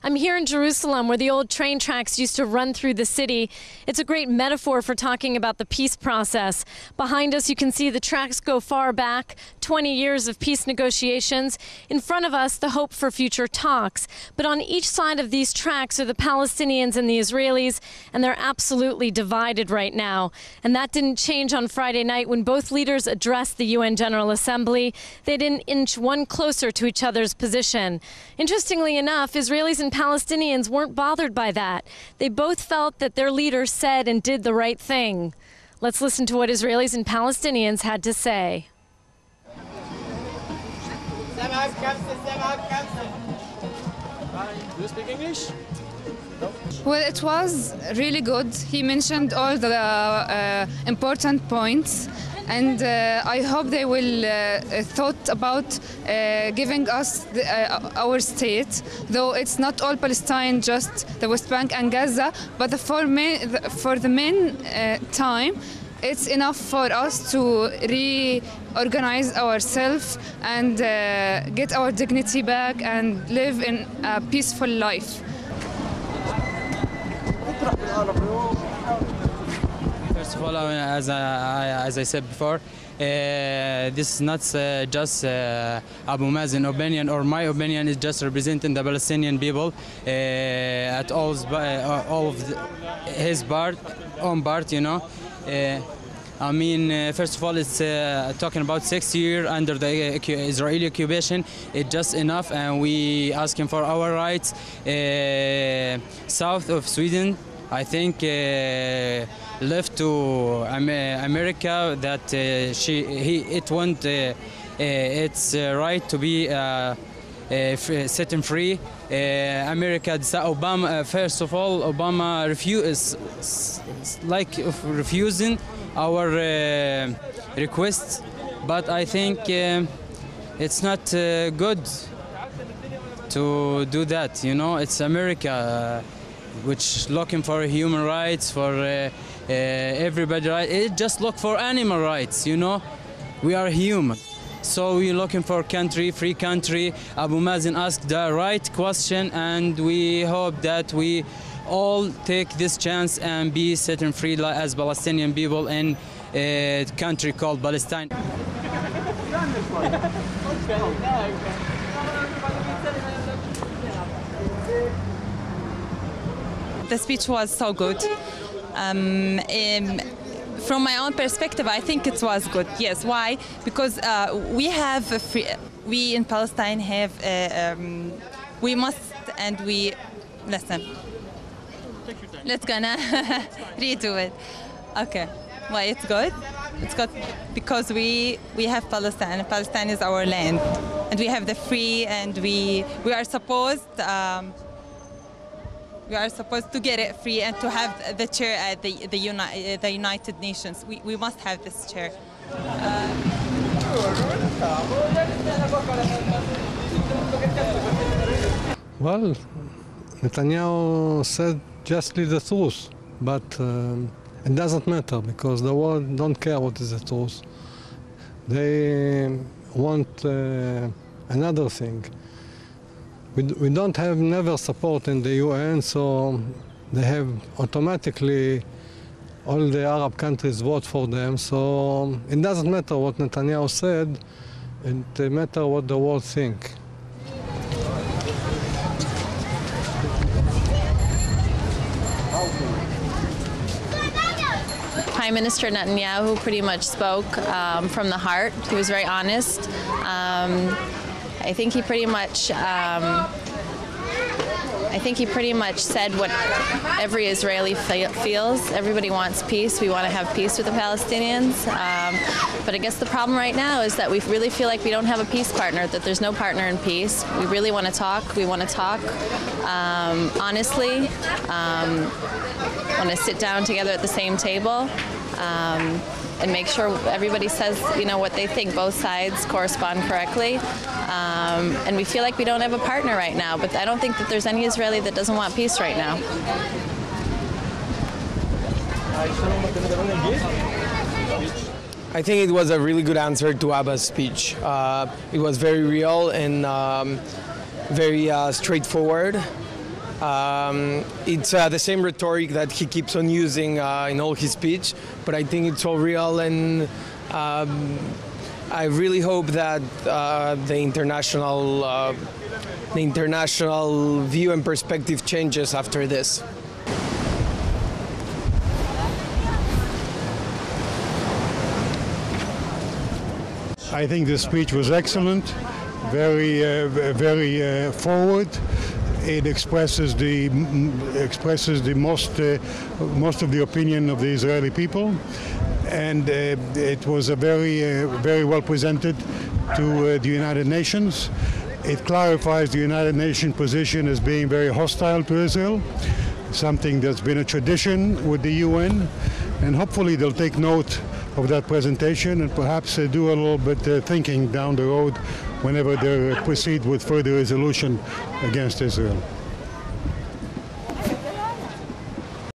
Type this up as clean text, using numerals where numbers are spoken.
I'm here in Jerusalem where the old train tracks used to run through the city. It's a great metaphor for talking about the peace process. Behind us you can see the tracks go far back, 20 years of peace negotiations. In front of us, the hope for future talks. But on each side of these tracks are the Palestinians and the Israelis, and they're absolutely divided right now. And that didn't change on Friday night when both leaders addressed the UN General Assembly. They didn't inch one closer to each other's position. Interestingly enough, Israelis and Palestinians weren't bothered by that. They both felt that their leaders said and did the right thing. Let's listen to what Israelis and Palestinians had to say. Do you speak English? No. Well, it was really good. He mentioned all the important points. And I hope they will thought about giving us our state, though it's not all Palestine, just the West Bank and Gaza, but for the main time, it's enough for us to reorganize ourselves and get our dignity back and live in a peaceful life. First of all, as I said before, this is not just Abu Mazen's opinion or my opinion. It's just representing the Palestinian people at all of his own part, you know. I mean, first of all, it's talking about 6 years under the Israeli occupation. It's just enough, and we asking for our rights. South of Sweden, I think, left to America that it want its right to be set and free. America, Obama, first of all, Obama refusing our requests, but I think it's not good to do that. You know, it's America which looking for human rights, for everybody right. It just look for animal rights, you know. We are human. So we're looking for country, free country. Abu Mazen asked the right question, and we hope that we all take this chance and be set and free as Palestinian people in a country called Palestine. The speech was so good. From my own perspective, I think it was good. Yes, why? Because we in Palestine have, we must, and we, listen. Let's gonna redo it. Okay, well, it's good. It's good because we have Palestine. Palestine is our land, and we have the free, and we are supposed. We are supposed to get it free and to have the chair at the United Nations. We must have this chair. Well, Netanyahu said justly the truth, but it doesn't matter because the world don't care what is the truth. They want another thing. We don't have never support in the UN, so they have automatically all the Arab countries vote for them. So it doesn't matter what Netanyahu said, it matters what the world think. Prime Minister Netanyahu pretty much spoke from the heart. He was very honest. I think he pretty much said what every Israeli feels. Everybody wants peace. We want to have peace with the Palestinians. But I guess the problem right now is that we really feel like we don't have a peace partner, that there's no partner in peace. We really want to talk. We want to talk honestly. Want to sit down together at the same table. And make sure everybody says, you know, what they think. Both sides correspond correctly. And we feel like we don't have a partner right now, but I don't think that there's any Israeli that doesn't want peace right now. I think it was a really good answer to Abbas' speech. It was very real and very straightforward. It's the same rhetoric that he keeps on using in all his speech, but I think it's all real, and I really hope that the international view and perspective changes after this. I think the speech was excellent, very forward. It expresses most of the opinion of the Israeli people, and it was a very well presented to the United Nations. It clarifies the United Nations position as being very hostile to Israel, something that's been a tradition with the UN, and hopefully they'll take note of that presentation and perhaps do a little bit thinking down the road whenever they proceed with further resolution against Israel.